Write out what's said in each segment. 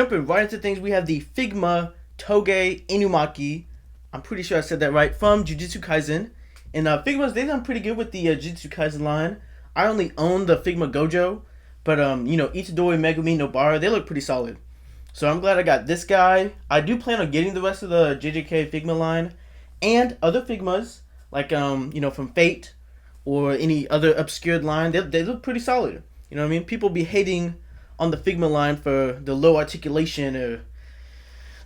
jumping right into things, we have the Figma Toge Inumaki. I'm pretty sure I said that right, from Jujutsu Kaisen. And Figma's, they've done pretty good with the Jujutsu Kaisen line. I only own the Figma Gojo, but Itadori, Megumi, Nobara, they look pretty solid. So I'm glad I got this guy. I do plan on getting the rest of the JJK Figma line and other Figmas, like from Fate or any other obscured line. They look pretty solid. You know what I mean? People be hating on the Figma line for the low articulation or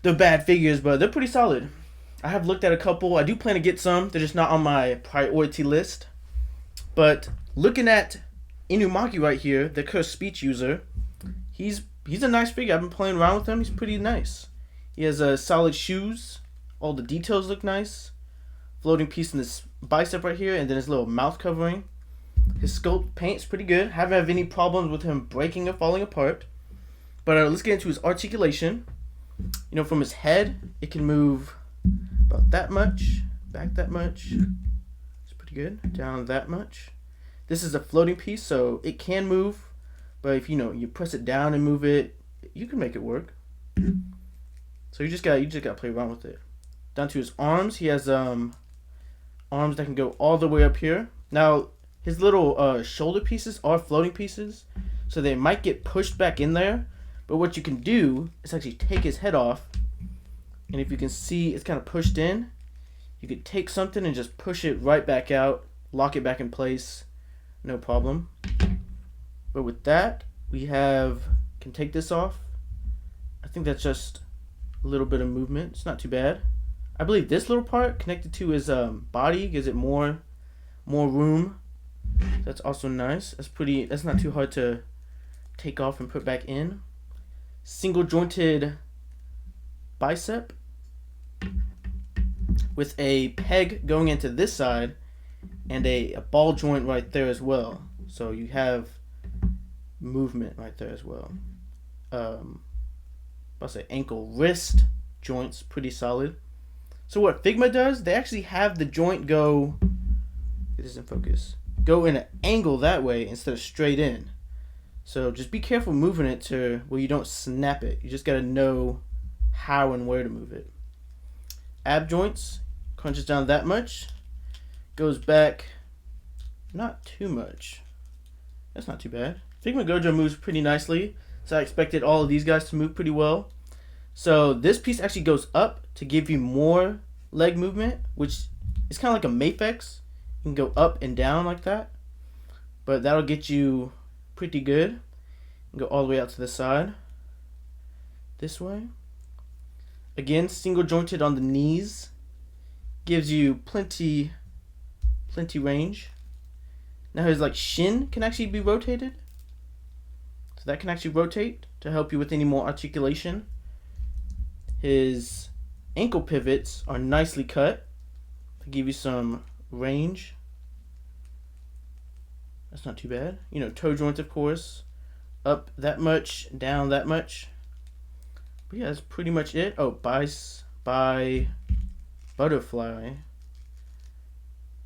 the bad figures, but they're pretty solid. I have looked at a couple. I do plan to get some. They're just not on my priority list. But looking at Inumaki right here, the cursed speech user, he's a nice figure. I've been playing around with him. He's pretty nice. He has solid shoes. All the details look nice. Floating piece in this bicep right here, and then his little mouth covering. His sculpt paint's pretty good. Haven't had any problems with him breaking or falling apart. But let's get into his articulation. From his head, it can move about that much, back that much. It's pretty good. Down that much. This is a floating piece, so it can move. But if you press it down and move it, you can make it work. So you just gotta play around with it. Down to his arms, he has arms that can go all the way up here. Now his little shoulder pieces are floating pieces, so they might get pushed back in there. But what you can do is actually take his head off, and if you can see, it's kind of pushed in. You could take something and just push it right back out, lock it back in place, no problem. But with that, we can take this off. I think that's just a little bit of movement. It's not too bad. I believe this little part connected to his body gives it more room. That's also nice. That's not too hard to take off and put back in. Single jointed bicep with a peg going into this side and a ball joint right there as well. So you have movement right there as well. I'll say ankle wrist joints pretty solid. So what Figma does, they actually have the joint go, it isn't focus, go in an angle that way instead of straight in. So just be careful moving it to where you don't snap it. You just gotta know how and where to move it. Ab joints, crunches down that much, goes back not too much. That's not too bad. Figma Gojo moves pretty nicely, so I expected all of these guys to move pretty well. So this piece actually goes up to give you more leg movement, which is kind of like a Mafex. You can go up and down like that, but that'll get you pretty good. Go all the way out to the side. This way. Again, single jointed on the knees. Gives you plenty range. Now his shin can actually be rotated. So that can actually rotate to help you with any more articulation. His ankle pivots are nicely cut to give you some range. That's not too bad. Toe joint, of course. Up that much, down that much. But yeah, that's pretty much it. Oh, by butterfly.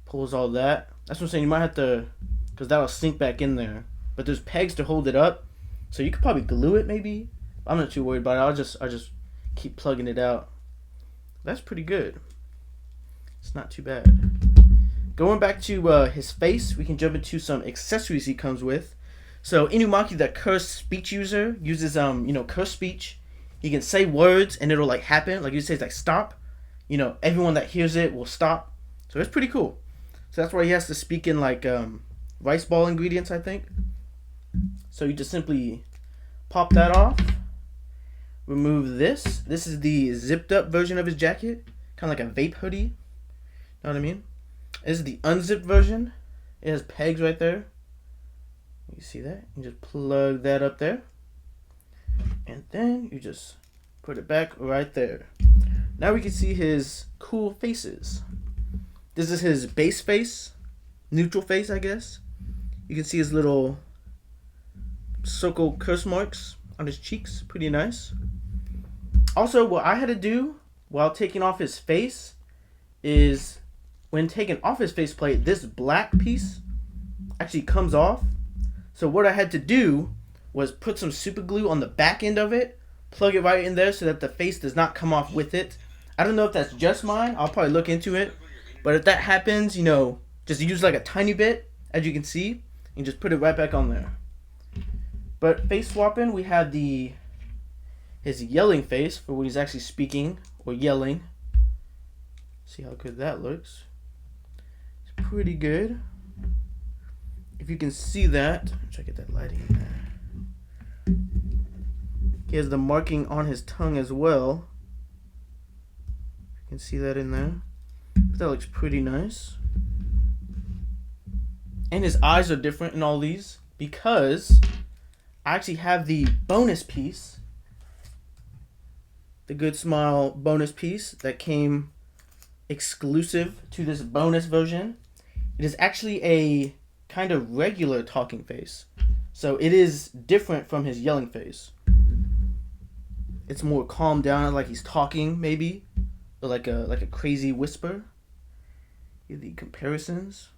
Pulls all that. That's what I'm saying. You might have to, because that'll sink back in there. But there's pegs to hold it up. So you could probably glue it maybe. I'm not too worried about it. I'll just keep plugging it out. That's pretty good. It's not too bad. Going back to his face, we can jump into some accessories he comes with. So Inumaki, the cursed speech user, uses cursed speech. He can say words and it'll happen. Like you say, it's stop. Everyone that hears it will stop. So it's pretty cool. So that's why he has to speak in rice ball ingredients, I think. So you just simply pop that off. Remove this. This is the zipped up version of his jacket. Kind of like a vape hoodie. Know what I mean? This is the unzipped version. It has pegs right there. You see that? You just plug that up there. And then you just put it back right there. Now we can see his cool faces. This is his base face. Neutral face, I guess. You can see his little circle curse marks on his cheeks. Pretty nice. Also, what I had to do while taking off his face is, when taking off his faceplate, this black piece actually comes off. So what I had to do was put some super glue on the back end of it, plug it right in there so that the face does not come off with it. I don't know if that's just mine. I'll probably look into it. But if that happens, just use like a tiny bit, as you can see, and just put it right back on there. But face swapping, we have his yelling face for when he's actually speaking or yelling. See how good that looks. It's pretty good. If you can see that, try to get that lighting in there. He has the marking on his tongue as well. You can see that in there. That looks pretty nice. And his eyes are different in all these because I actually have the bonus piece, the Good Smile bonus piece that came exclusive to this bonus version. It is actually a kind of regular talking face. So it is different from his yelling face. It's more calmed down, like he's talking maybe, or like a crazy whisper. Here are the comparisons.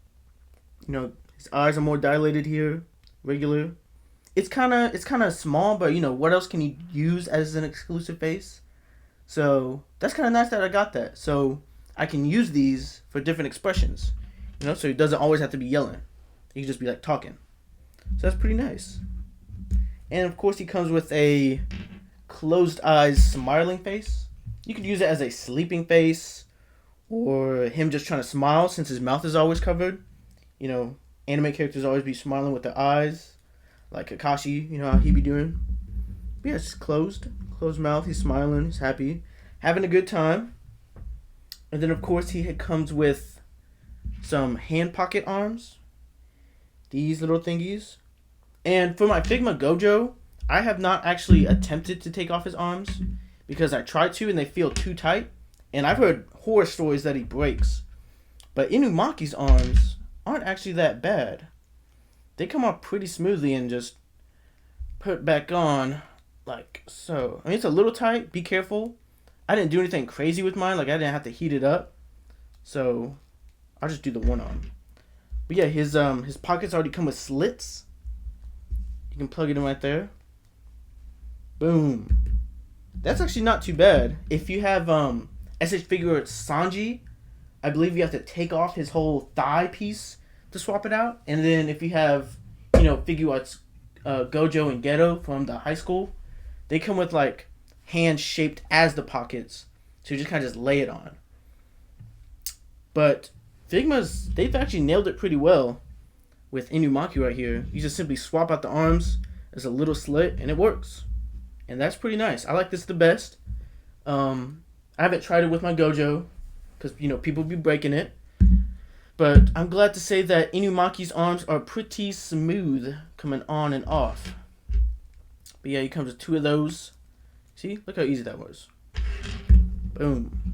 His eyes are more dilated here, regular. It's kind of small, but what else can you use as an exclusive face? So that's kind of nice that I got that. So I can use these for different expressions. So he doesn't always have to be yelling. He can just be like talking. So that's pretty nice. And of course he comes with a closed eyes smiling face. You could use it as a sleeping face or him just trying to smile since his mouth is always covered. Anime characters always be smiling with their eyes. Like Kakashi, how he be doing. But yeah, it's just closed mouth. He's smiling. He's happy. Having a good time. And then of course he comes with some hand pocket arms. These little thingies. And for my Figma Gojo, I have not actually attempted to take off his arms because I tried to and they feel too tight. And I've heard horror stories that he breaks. But Inumaki's arms aren't actually that bad. They come off pretty smoothly and just put back on like so. I mean, it's a little tight. Be careful. I didn't do anything crazy with mine. Like I didn't have to heat it up. So I'll just do the one arm. But yeah, his pockets already come with slits. You can plug it in right there. Boom. That's actually not too bad. If you have SH figure Sanji, I believe you have to take off his whole thigh piece to swap it out. And then if you have, figure arts Gojo and Geto from the high school, they come with like hands shaped as the pockets. So you just kind of just lay it on. But they've actually nailed it pretty well with Inumaki right here. You just simply swap out the arms. There's a little slit and it works. And that's pretty nice. I like this the best. I haven't tried it with my Gojo because, people be breaking it. But I'm glad to say that Inumaki's arms are pretty smooth coming on and off. But yeah, he comes with 2 of those. See? Look how easy that was. Boom.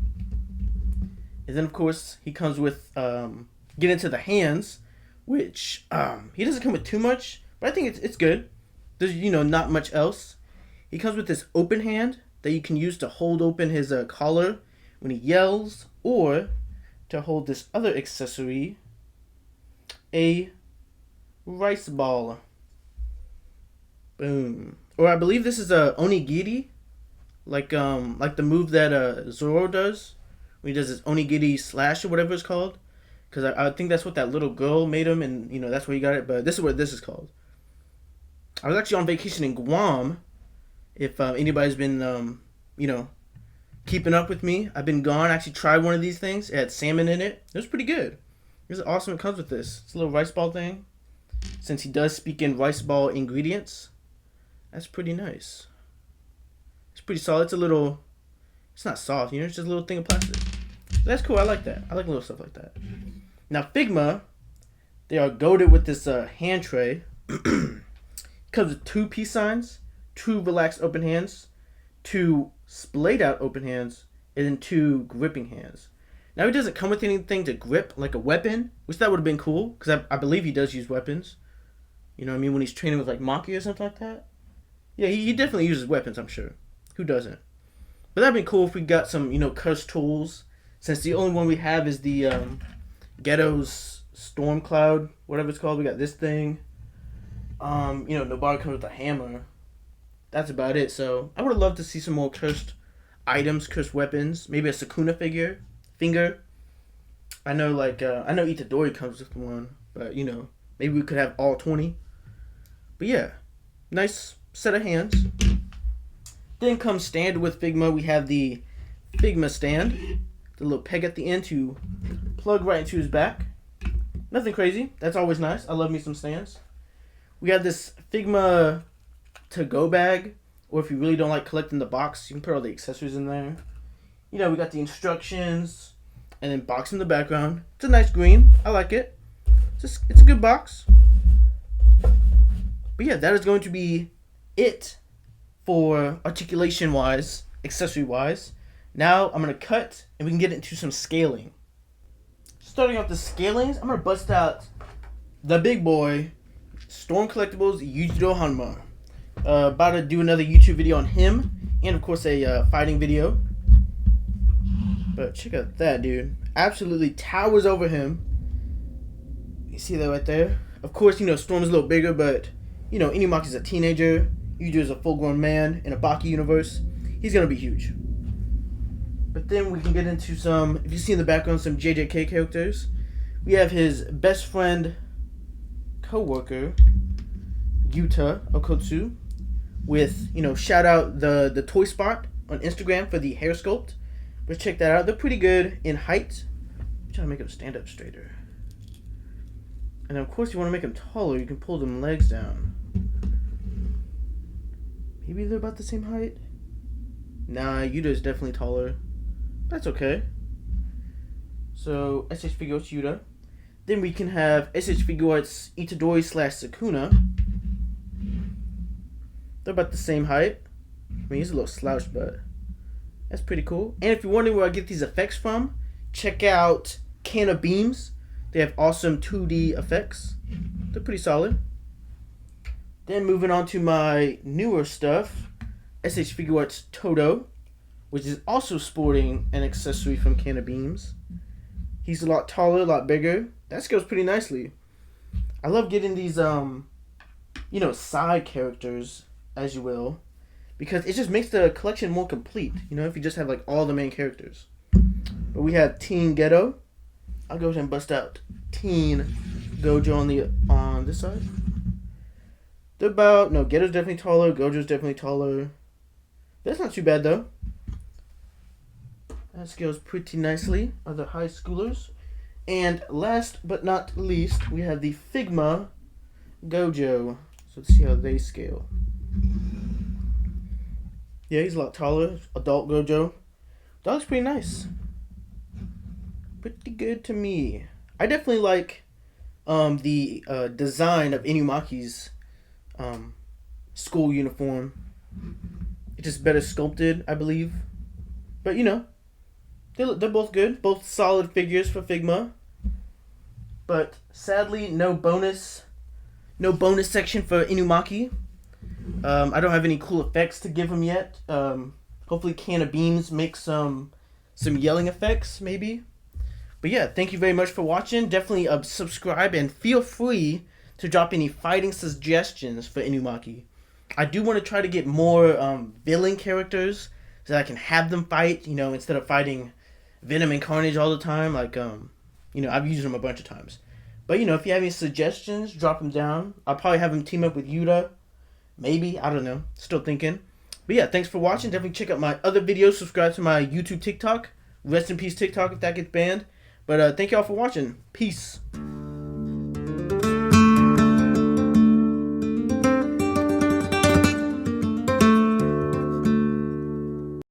And then, of course, he comes with, get into the hands, which he doesn't come with too much, but I think it's good. There's, not much else. He comes with this open hand that you can use to hold open his collar when he yells, or to hold this other accessory, a rice ball. Boom. Or I believe this is a onigiri, like the move that Zoro does when he does his onigiri slash or whatever it's called. Because I think that's what that little girl made him, and that's where he got it. But this is what this is called. I was actually on vacation in Guam. If anybody's been keeping up with me, I've been gone. I actually tried one of these things. It had salmon in it. It was pretty good. It was awesome. It comes with this. It's a little rice ball thing. Since he does speak in rice ball ingredients, that's pretty nice. It's pretty solid. It's not soft, it's just a little thing of plastic. That's cool. I like that. I like little stuff like that. Now Figma, they are goated with this hand tray. It comes with 2 peace signs, 2 relaxed open hands, 2 splayed out open hands, and then 2 gripping hands. Now he doesn't come with anything to grip, like a weapon, which that would have been cool, because I believe he does use weapons. When he's training with like Maki or something like that. Yeah, he definitely uses weapons, I'm sure. Who doesn't? But that'd be cool if we got some, cursed tools, since the only one we have is the Ghetto's Storm Cloud, whatever it's called. We got this thing. Nobara comes with a hammer. that's about it. So I would have loved to see some more cursed items, cursed weapons, maybe a Sukuna finger. I know I know Itadori comes with one, but you know, maybe we could have all 20. But yeah, nice set of hands. Then comes standard with Figma, we have the Figma stand. The little peg at the end to plug right into his back. Nothing crazy. That's always nice. I love me some stands. We have this Figma to-go bag, or if you really don't like collecting the box, you can put all the accessories in there. You know, we got the instructions, and then box in the background. It's a nice green. I like it. It's a good box. But yeah, that is going to be it for articulation-wise, accessory-wise. Now I'm going to cut, and we can get into some scaling. Starting off the scalings, I'm going to bust out the big boy, Storm Collectibles Yujiro Hanma. About to do another YouTube video on him, and of course a fighting video. But check out that dude. Absolutely towers over him. You see that right there? Of course, you know, Storm's a little bigger, but, you know, Inumaki's a teenager. Yujiro's a full-grown man in a Baki universe. He's going to be huge. But then we can get into some, if you see in the background, some JJK characters. We have his best friend, co-worker, Yuta Okotsu, with, you know, shout out the Toy Spot on Instagram for the hair sculpt. But check that out. They're pretty good in height. I'm trying to make them stand up straighter. And of course, you want to make them taller, you can pull them legs down. Maybe they're about the same height? Nah, Yuta's definitely taller. That's okay. So, SH Figuarts Yuta. Then we can have SH Figuarts Itadori / Sukuna. They're about the same height. I mean, he's a little slouched, but that's pretty cool. And if you're wondering where I get these effects from, check out Canna Beams. They have awesome 2D effects. They're pretty solid. Then moving on to my newer stuff, SH Figuarts Todo, which is also sporting an accessory from Canna Beams. He's a lot taller, a lot bigger. That scales pretty nicely. I love getting these, you know, side characters, as you will, because it just makes the collection more complete, you know, if you just have, like, all the main characters. But we have Teen Ghetto. I'll go ahead and bust out Teen Gojo on this side. They're about, no, Ghetto's definitely taller, Gojo's definitely taller. That's not too bad, though. That scales pretty nicely. Other high schoolers. And last but not least, we have the Figma Gojo. So let's see how they scale. Yeah, he's a lot taller. Adult Gojo. That looks pretty nice. Pretty good to me. I definitely like the design of Inumaki's school uniform. It's just better sculpted, I believe. But, you know, they're both good. Both solid figures for Figma. But sadly, no bonus section for Inumaki. I don't have any cool effects to give him yet. Hopefully Canna Beams make some yelling effects, maybe. But yeah, thank you very much for watching. Definitely subscribe and feel free to drop any fighting suggestions for Inumaki. I do want to try to get more villain characters so that I can have them fight, you know, instead of fighting Venom and Carnage all the time. Like, you know, I've used them a bunch of times. But, you know, if you have any suggestions, drop them down. I'll probably have him team up with Yuta. Maybe. I don't know. Still thinking. But yeah, thanks for watching. Definitely check out my other videos. Subscribe to my YouTube TikTok. Rest in peace TikTok if that gets banned. But thank y'all for watching. Peace.